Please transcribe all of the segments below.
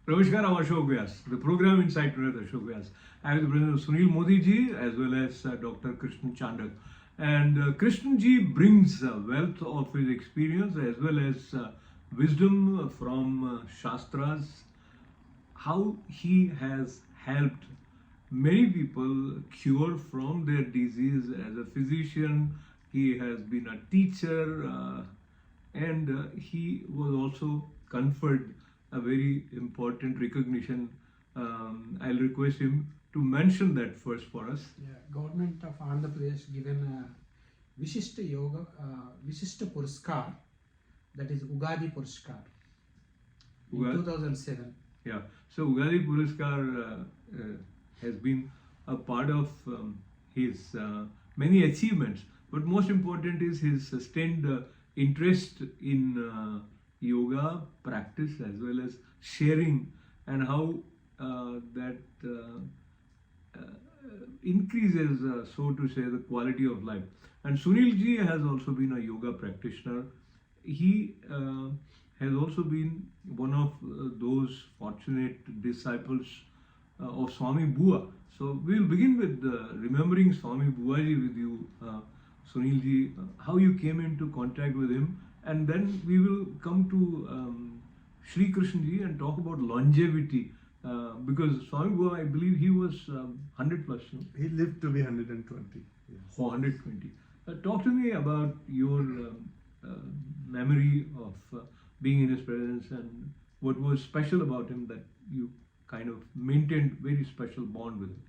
Namaskar, I'm Ashok Vyas. The program inside today is Ashok Vyas. I have the presence of Sunil Modi ji as well as Dr. Krishna Chandak. And Krishna ji brings wealth of his experience as well as wisdom from Shastras, how he has helped many people cure from their disease as a physician. He has been a teacher and he was also conferred a very important recognition. I'll request him to mention that first for us. Yeah, government of Andhra Pradesh given a Vishishta Yoga, Vishishta Puraskar, that is Ugadi Puraskar, in 2007. Yeah, so Ugadi Puraskar has been a part of his many achievements, but most important is his sustained interest in yoga practice as well as sharing, and how that increases, so to say, the quality of life. And Sunil ji has also been a yoga practitioner. He has also been one of those fortunate disciples of Swami Bua. So we will begin with remembering Swami Bua ji with you, Sunil ji, how you came into contact with him, and then we will come to Sri Krishna ji and talk about longevity. Because Swami Bua, I believe he was 100 plus. No? He lived to be 120. Yes. Oh, 120. Talk to me about your memory of being in his presence and what was special about him that you kind of maintained very special bond with him.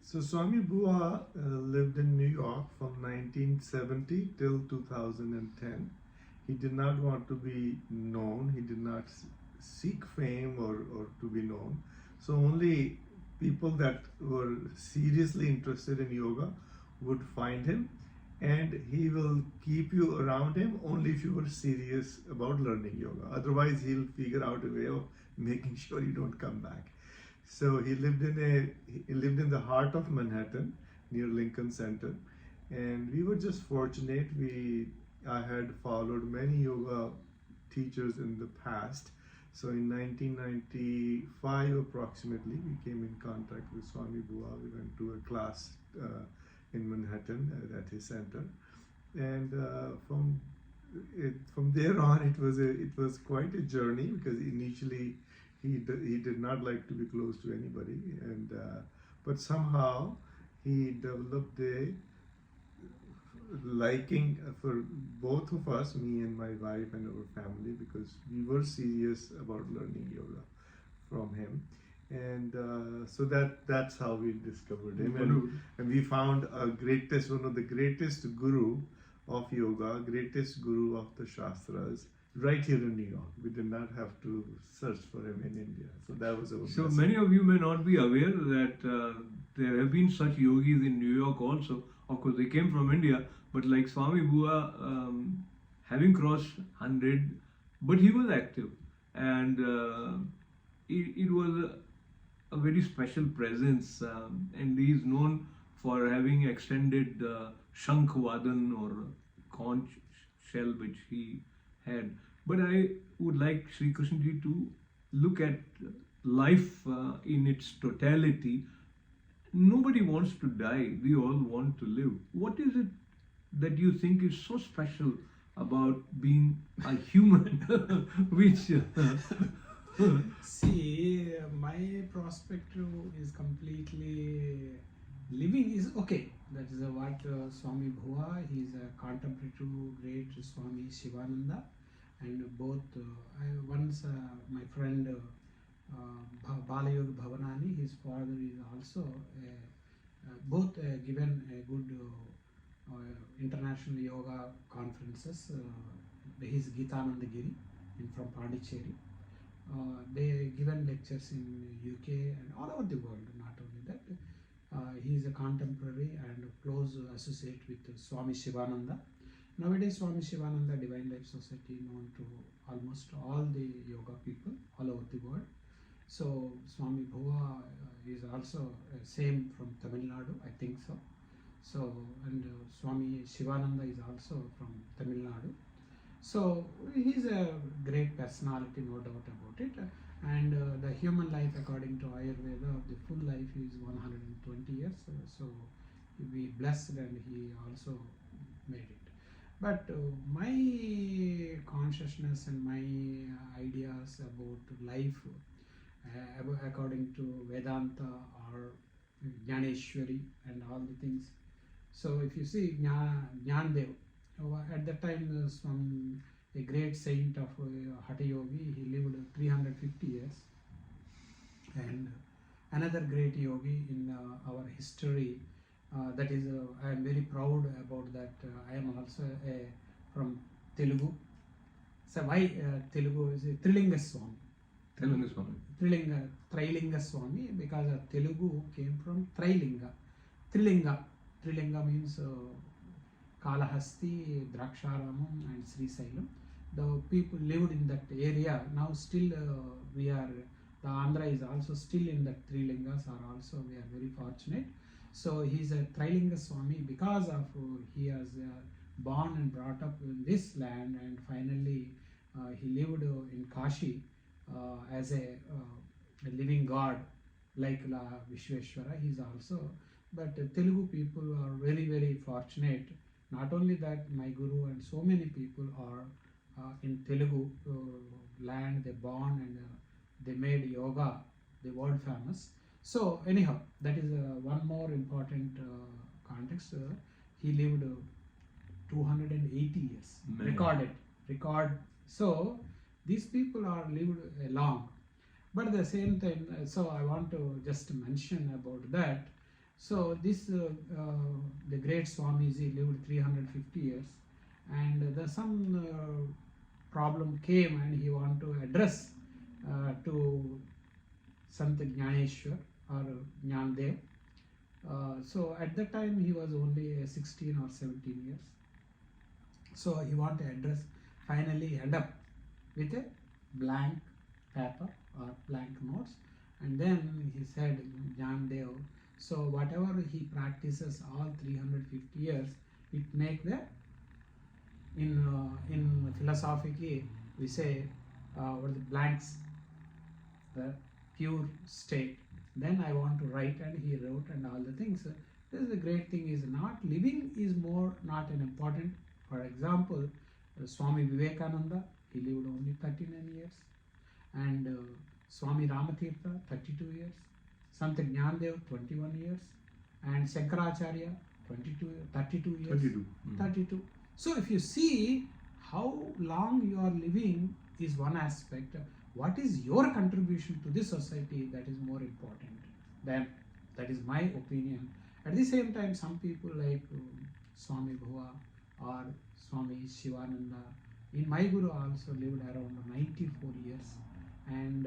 So Swami Bua lived in New York from 1970 till 2010. He did not want to be known. He did not seek fame or to be known. So only people that were seriously interested in yoga would find him, and he will keep you around him only if you are serious about learning yoga. Otherwise, he'll figure out a way of making sure you don't come back. So he lived in the heart of Manhattan, near Lincoln Center, and we were just fortunate. I had followed many yoga teachers in the past. So in 1995 approximately, we came in contact with Swami Bua. We went to a class in Manhattan at his center, and from there on, it was quite a journey, because initially he did not like to be close to anybody, and but somehow he developed a liking for both of us, me and my wife and our family, because we were serious about learning yoga from him. And so that's how we discovered him, and we found one of the greatest guru of yoga, greatest guru of the Shastras, right here in New York. We did not have to search for him in India. So that was our So blessing. many of you may not be aware that there have been such yogis in New York also. Of course, they came from India, but like Swami Bua, having crossed 100, but he was active, and it was a very special presence, and he is known for having extended Shankh Vadan or conch shell which he had. But I would like Sri Krishna ji to look at life in its totality. Nobody wants to die, we all want to live. What is it that you think is so special about being a human? Which See, my perspective is completely living is okay. That is what Swami Bhua, he is a contemporary to great Swami Shivananda, and both once my friend Balayogi Bhavanani, his father is also both given a good international yoga conferences. He is Gitananda Giri from Pondicherry. They given lectures in UK and all over the world. Not only that, he is a contemporary and close associate with Swami Shivananda. Nowadays, Swami Shivananda Divine Life Society known to almost all the yoga people all over the world. So Swami Bhua is also same from Tamil Nadu, I think so. So, and Swami Shivananda is also from Tamil Nadu. So he is a great personality, no doubt about it. And human life according to Ayurveda, the full life is 120 years. So we blessed and he also made it. But my consciousness and my ideas about life according to Vedanta or Jnaneshwari and all the things. So if you see Jnandev, at that time from a great saint of Hatha Yogi, he lived 350 years. And another great yogi in our history, that is, I am very proud about that. I am also from Telugu. So why Telugu is Trilinga Swami. Telugu Swami. Trilinga Swami, because Telugu came from Trilinga. Trilinga means Kalahasti, Draksharamam and Srisailam. The people lived in that area. Now still we are, the Andhra is also still in the Trilingas are also, we are very fortunate. So he is a Trilinga Swami because of he has born and brought up in this land, and finally he lived in Kashi as a living god like Vishweshwara. He is also, but Telugu people are very very fortunate. Not only that, my guru and so many people are in Telugu land, they born and they made yoga the world famous. So anyhow, that is one more important context. He lived 280 years. Man. Record. So these people are lived long, but at the same time, so I want to just mention about that. So this the great Swamiji lived 350 years, and the some problem came, and he want to address to Sant Jnaneshwar or Jnandev. So at that time he was only 16 or 17 years. So he want to address, finally end up with a blank paper or blank notes, and then he said, Jnandev, so whatever he practices all 350 years, it make the, in philosophically we say what the blanks, the pure state. Then I want to write, and he wrote and all the things. This is the great thing, is not living is more not an important. For example, Swami Vivekananda, he lived only 39 years, and Swami Ramatirtha 32 years, Sant Jnandev 21 years, and Shankaracharya 32 years. 32. 32. So if you see how long you are living is one aspect. What is your contribution to this society, that is more important. Then that is my opinion. At the same time, some people like Swami Bhuva or Swami Shivananda, in my guru also lived around 94 years, and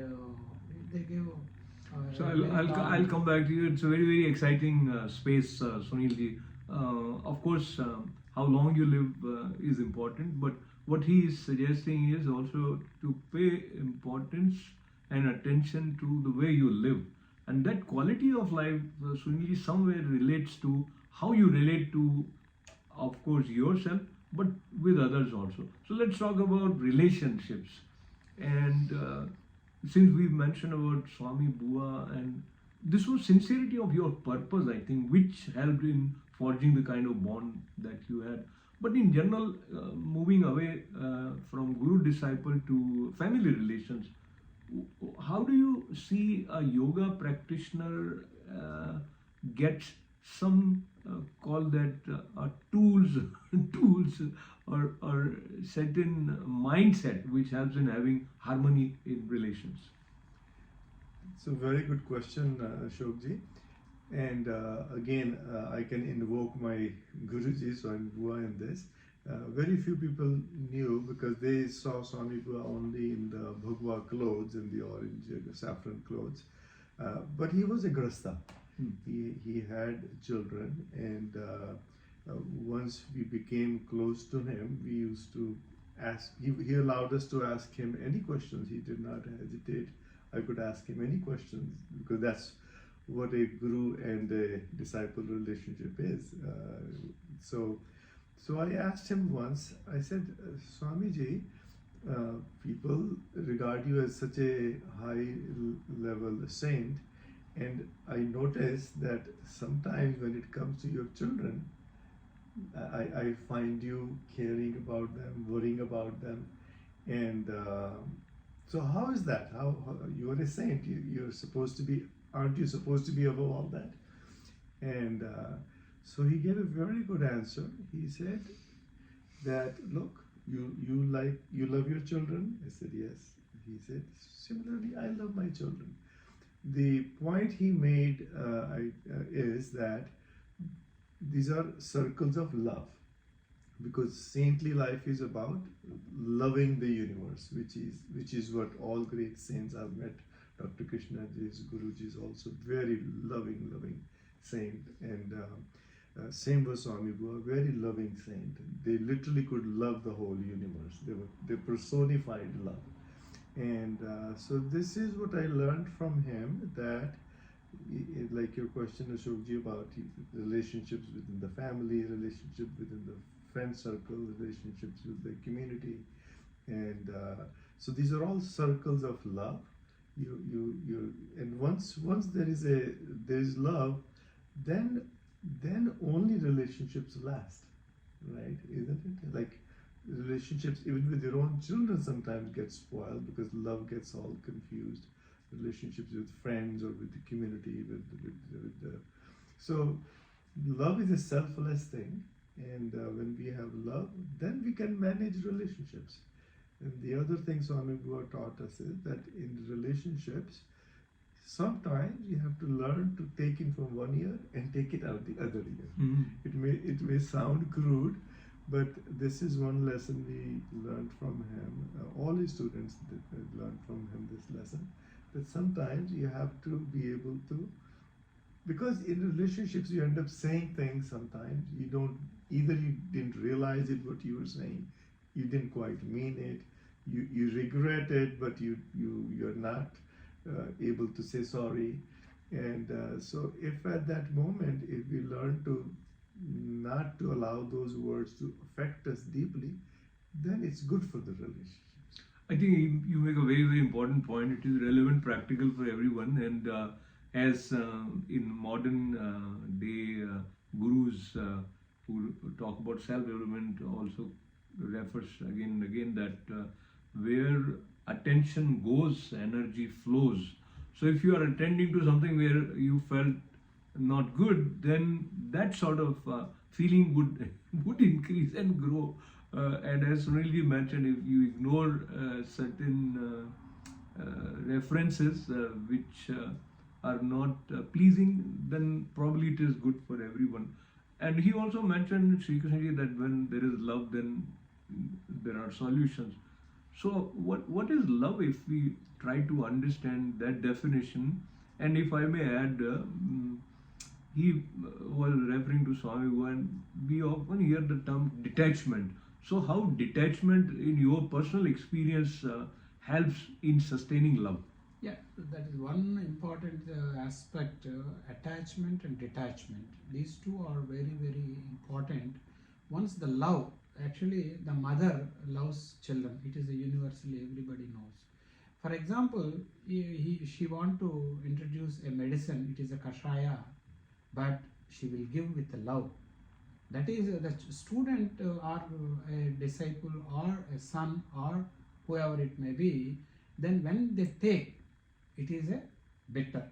they gave So I'll come back to you. It's a very very exciting space, Sunil ji. Of course, how long you live is important, but what he is suggesting is also to pay importance and attention to the way you live, and that quality of life, Sunil ji, somewhere relates to how you relate to, of course, yourself, but with others also. So let's talk about relationships. And since we've mentioned about Swami Bua, and this was sincerity of your purpose, I think, which helped in forging the kind of bond that you had. But in general, moving away from guru disciple to family relations, how do you see a yoga practitioner get some call that tools or certain mindset which helps in having harmony in relations? It's a very good question, Ashokji. And again, I can invoke my Guruji, Swami Bua, in this. Very few people knew, because they saw Swami Bua only in the Bhagwa clothes, in the orange saffron clothes. But he was a grasta. He had children, and once we became close to him, we used to ask, he allowed us to ask him any questions. He did not hesitate. I could ask him any questions, because that's what a guru and a disciple relationship is. So I asked him once, I said, Swamiji, people regard you as such a level saint, and I notice that sometimes when it comes to your children, I find you caring about them, worrying about them, and so how is that? How you are a saint? You're supposed to be, aren't you supposed to be above all that? And so he gave a very good answer. He said that, look, you love your children. I said yes. He said similarly, I love my children. The point he made is that these are circles of love, because saintly life is about loving the universe, which is what all great saints I've met. Dr. Krishna Ji's Guruji is also very loving saint, and same was Swami Bua, very loving saint. They literally could love the whole universe. They personified love, and so this is what I learned from him, that like your question, Ashokji, about relationships within the family, relationship within the friend circle, relationships with the community, and so these are all circles of love. And once there is love, then only relationships last, right? Isn't it? Like relationships, even with your own children, sometimes get spoiled because love gets all confused. Relationships with friends or with the community, with the so love is a selfless thing, and when we have love, then we can manage relationships. And the other thing Swami Bua taught us is that in relationships, sometimes you have to learn to take in from one ear and take it out the other ear. It may sound crude, but this is one lesson we learned from him. All his students learned from him this lesson, that sometimes you have to be able to, because in relationships you end up saying things sometimes you don't, either you didn't realize it what you were saying, you didn't quite mean it, you regret it, but you're not able to say sorry. And so if at that moment, if we learn to not to allow those words to affect us deeply, then it's good for the relationship. I think you make a very important point. It is relevant, practical for everyone, and as in modern day gurus who talk about self-development also refers again and again that where attention goes, energy flows. So if you are attending to something where you felt not good, then that sort of feeling would increase and grow. And as Sunil mentioned, if you ignore certain references which are not pleasing, then probably it is good for everyone. And he also mentioned, Sri Krishna ji, that when there is love, then there are solutions. So what is love if we try to understand that definition? And if I may add, he was referring to Swami Bua, and we often hear the term detachment. So how detachment in your personal experience helps in sustaining love? Yeah, that is one important aspect, attachment and detachment. These two are very important. Once the love, actually the mother loves children. It is a universally everybody knows. For example, she want to introduce a medicine, it is a kashaya, but she will give with love. That is the student or a disciple or a son or whoever it may be, then when they take, it is a bitter,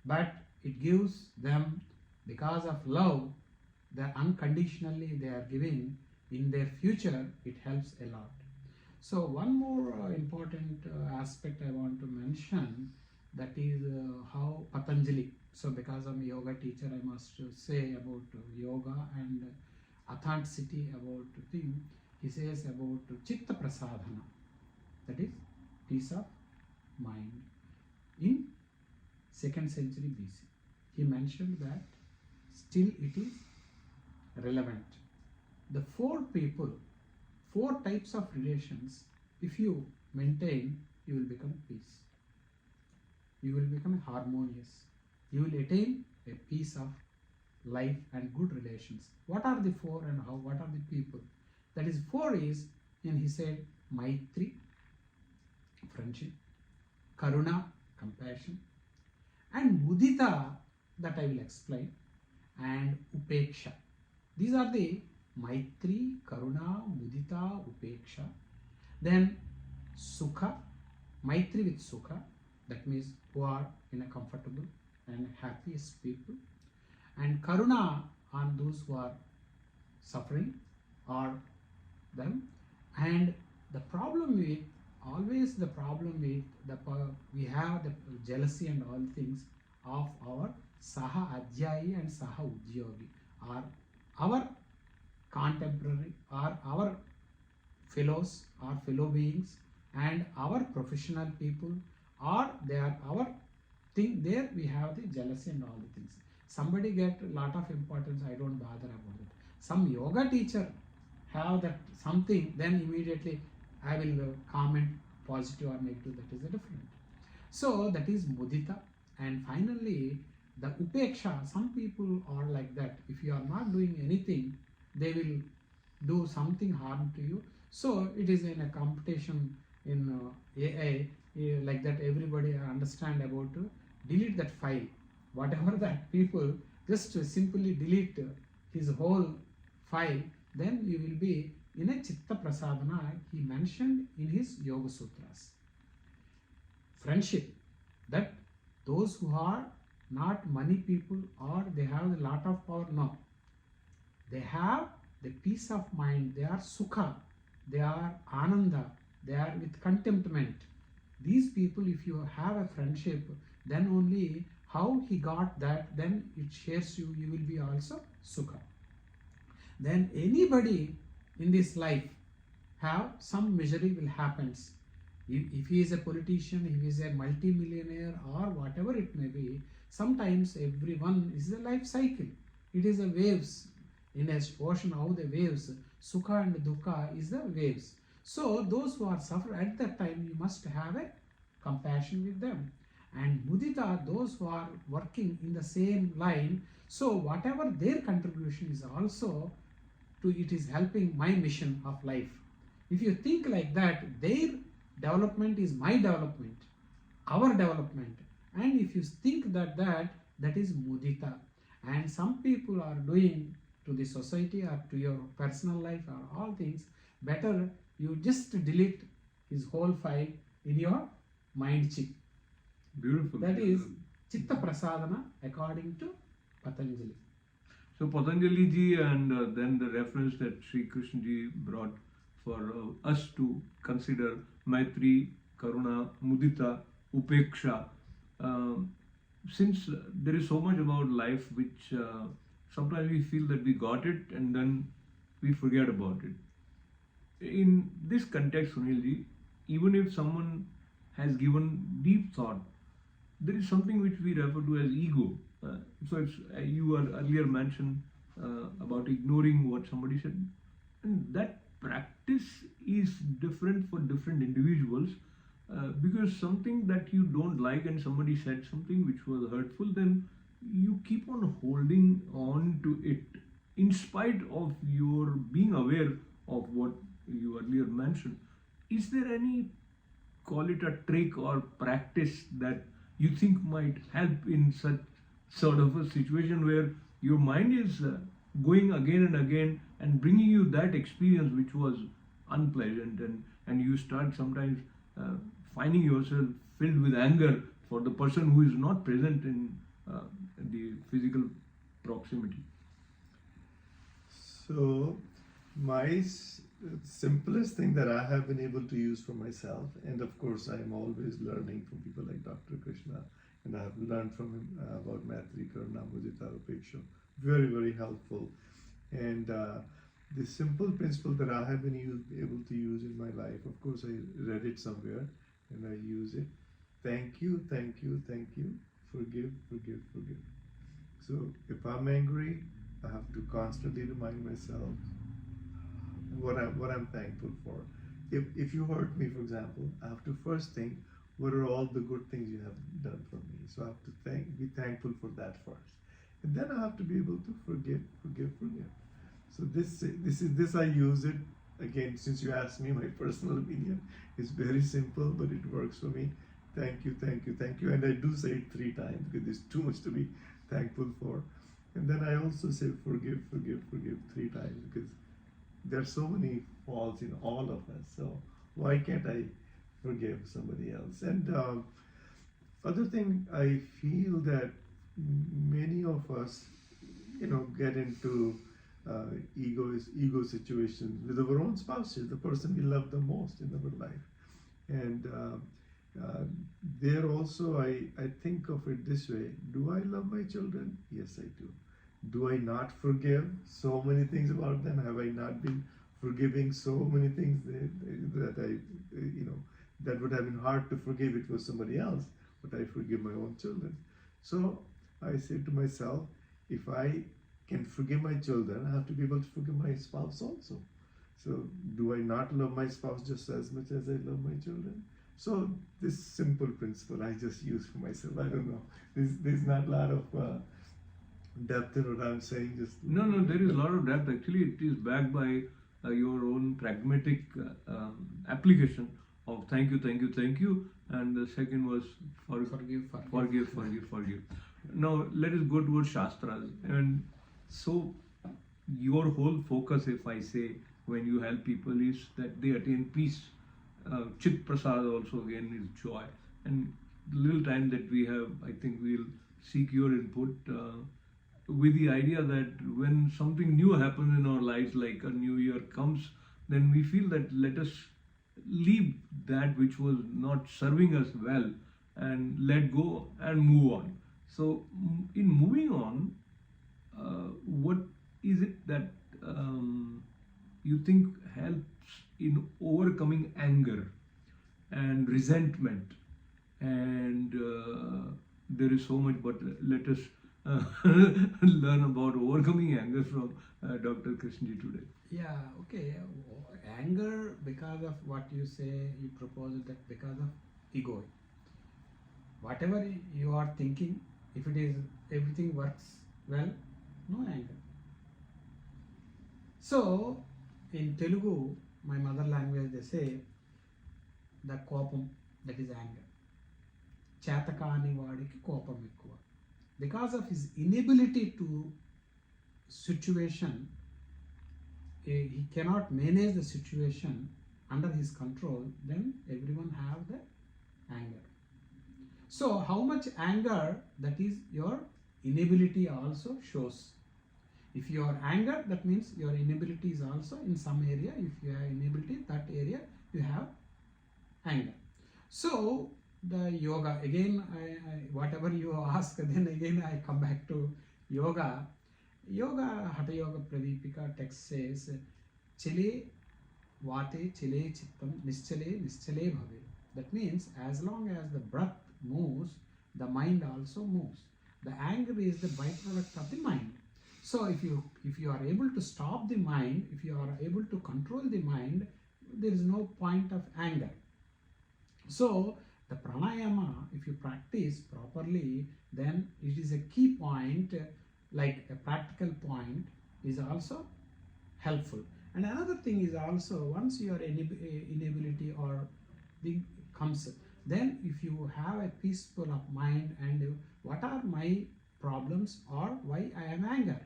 but it gives them, because of love, that unconditionally they are giving, in their future it helps a lot. So one more important aspect I want to mention, that is how Patanjali, so because I'm a yoga teacher, I must say about yoga and authenticity about thing. He says about chitta prasadhana, that is peace of mind. In 2nd century BC, he mentioned that still it is relevant. The four types of relations, if you maintain, you will become peace. You will become harmonious. You will attain a peace of life and good relations. What are the four and how? What are the people? That is, four is, and he said, Maitri, friendship, Karuna, compassion, and Mudita, that I will explain, and Upeksha. These are the Maitri, Karuna, Mudita, Upeksha. Then Sukha, Maitri with Sukha, that means who are in a comfortable and happiest people. And Karuna on those who are suffering or them. And the problem with, always the problem with we have the jealousy and all things of our Saha Adhyayi and Saha Udyogi, or our contemporary or our fellows or fellow beings and our professional people, or they are our thing. There we have the jealousy and all the things. Somebody get a lot of importance, I don't bother about it. Some yoga teacher have that something, then immediately I will comment positive or negative. That is a different. So that is mudita. And finally the upeksha. Some people are like that. If you are not doing anything, they will do something harm to you. So it is in a competition in AI, like that everybody understand about to delete that file. Whatever that people, just simply delete his whole file, then you will be in a chitta prasadana. He mentioned in his Yoga Sutras. Friendship, that those who are not money people or they have a lot of power, no. They have the peace of mind, they are sukha, they are ananda, they are with contentment. These people, if you have a friendship, then only how he got that, then it shares you, you will be also sukha. Then anybody in this life have some misery will happens. If he is a politician, if he is a multi-millionaire or whatever it may be, sometimes everyone is a life cycle. It is a waves in a ocean. How the waves, sukha and dukkha is the waves. So those who are suffering at that time, you must have a compassion with them. And mudita, those who are working in the same line, so whatever their contribution is also to, it is helping my mission of life. If you think like that, their development is my development, our development. And if you think that that is mudita. And some people are doing to the society or to your personal life or all things, better you just delete his whole file in your mind chip. Beautiful. That is chitta prasadana according to Patanjali. So Patanjali ji, and then the reference that Sri Krishna ji brought for us to consider Maitri, Karuna, Mudita, Upeksha. Since there is so much about life which sometimes we feel that we got it and then we forget about it. In this context, Sunil ji, even if someone has given deep thought, there is something which we refer to as ego. So it's, you earlier mentioned about ignoring what somebody said, and that practice is different for different individuals, because something that you don't like and somebody said something which was hurtful, then you keep on holding on to it in spite of your being aware of what you earlier mentioned. Is there any, call it a trick or practice, that you think might help in such sort of a situation where your mind is going again and again and bringing you that experience which was unpleasant, and you start sometimes finding yourself filled with anger for the person who is not present in the physical proximity? So, my simplest thing that I have been able to use for myself, and of course, I am always learning from people like Dr. Krishna, and I have learned from him about Maitri, Karuna, Mudita, Upeksha. Very, very helpful. And the simple principle that I have been able to use in my life, of course, I read it somewhere and I use it. Thank you, thank you, thank you. Forgive, forgive, forgive. So if I'm angry, I have to constantly remind myself what I'm thankful for. If you hurt me, for example, I have to first think, what are all the good things you have done for me? So I have to be thankful for that first, and then I have to be able to forgive, forgive, forgive. So this I use it again, since you asked me, my personal opinion is very simple, but it works for me. Thank you, thank you, thank you. And I do say it 3 times because there's too much to be thankful for. And then I also say forgive, forgive, forgive 3 times because there are so many faults in all of us. So why can't I forgive somebody else? And other thing, I feel that many of us, get into ego situations with our own spouses, the person we love the most in our life. And there also, I think of it this way: do I love my children? Yes, I do. Do I not forgive so many things about them? Have I not been forgiving so many things that I, that would have been hard to forgive if it was somebody else, but I forgive my own children. So I say to myself, if I can forgive my children, I have to be able to forgive my spouse also. So do I not love my spouse just as much as I love my children? So this simple principle I just use for myself. I don't know. There's not a lot of depth in what I'm saying. Just No, there is a lot of depth. Actually, it is backed by your own pragmatic application of thank you, thank you, thank you. And the second was forgive. Now let us go towards Shastras. And so your whole focus, if I say, when you help people, is that they attain peace. Chit Prasad also again is joy. And the little time that we have, I think we'll seek your input with the idea that when something new happens in our lives, like a new year comes, then we feel that let us leave that which was not serving us well and let go and move on. So in moving on, what is it that you think helps in overcoming anger and resentment? And there is so much, but let us learn about overcoming anger from Dr. Krishna today. Yeah, okay. Anger, because of what you say, you propose that because of ego. Whatever you are thinking, if it is everything works well, no anger. So, in Telugu, my mother language, they say, the kopam, that is anger. Chetakani vadiki kopam ekkuva. Because of his inability to situation, he cannot manage the situation under his control, then everyone have the anger. So how much anger, that is your inability also shows. If you are anger, that means your inability is also in some area. If you have inability, that area you have anger. So the yoga, again, I whatever you ask, then again I come back to yoga. Yoga, Hatha Yoga Pradipika text says, Chile vate chile chittam nischale nischale bhave. That means as long as the breath moves, the mind also moves. The anger is the byproduct of the mind. So if you are able to stop the mind, if you are able to control the mind, there is no point of anger. So the pranayama, if you practice properly, then it is a key point, like a practical point, is also helpful. And another thing is also, once your inability or thing comes, then if you have a peaceful of mind and what are my problems or why I am anger.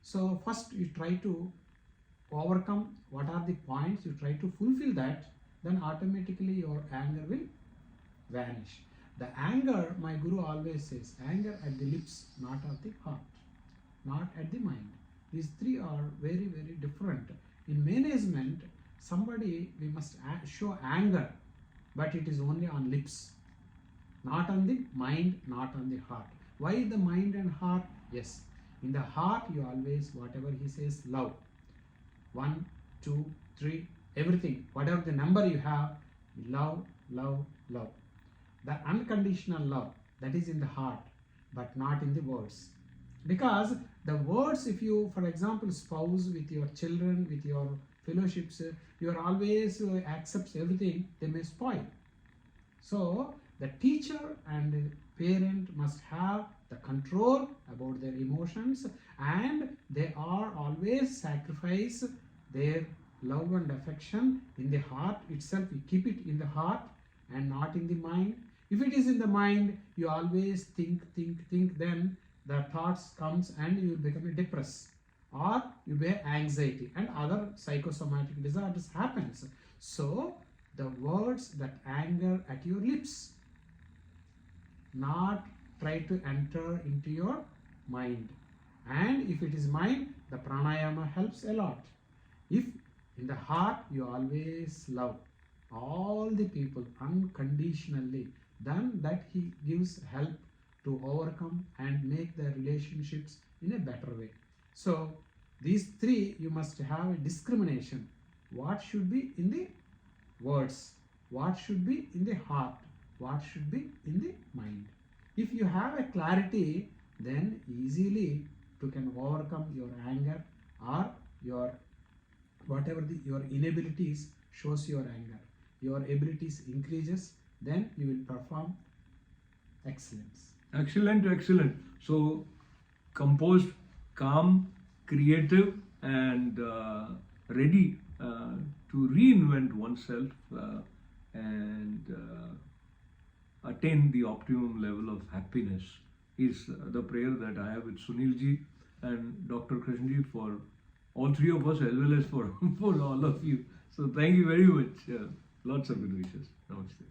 So first you try to overcome what are the points, you try to fulfill that, then automatically your anger will vanish. The anger, my guru always says, anger at the lips, not at the heart, not at the mind. These three are very, very different. In management, somebody, we must show anger, but it is only on lips, not on the mind, not on the heart. Why the mind and heart? Yes, in the heart you always, whatever he says, love. 1, 2, 3, everything, whatever the number you have, love, love, love. The unconditional love, that is in the heart, but not in the words. Because the words, if you, for example, spouse, with your children, with your fellowships, you are always accepts everything, they may spoil. So the teacher and parent must have the control about their emotions, and they are always sacrifice their love and affection in the heart itself. You keep it in the heart and not in the mind. If it is in the mind, you always think, then the thoughts comes and you become depressed, or you bear anxiety and other psychosomatic disorders happens. So the words that anger at your lips, not try to enter into your mind. And if it is mind, the pranayama helps a lot. If in the heart you always love all the people unconditionally, then that he gives help to overcome and make the relationships in a better way. So these three you must have a discrimination. What should be in the words, what should be in the heart, what should be in the mind. If you have a clarity, then easily you can overcome your anger or your whatever your inabilities shows your anger. Your abilities increases, then you will perform excellence. Excellent, excellent. So, composed, calm, creative, and ready to reinvent oneself and attain the optimum level of happiness is the prayer that I have with Sunil ji and Dr. Krishna ji for all three of us, as well as for all of you. So, thank you very much. Lots of good wishes. Namaste.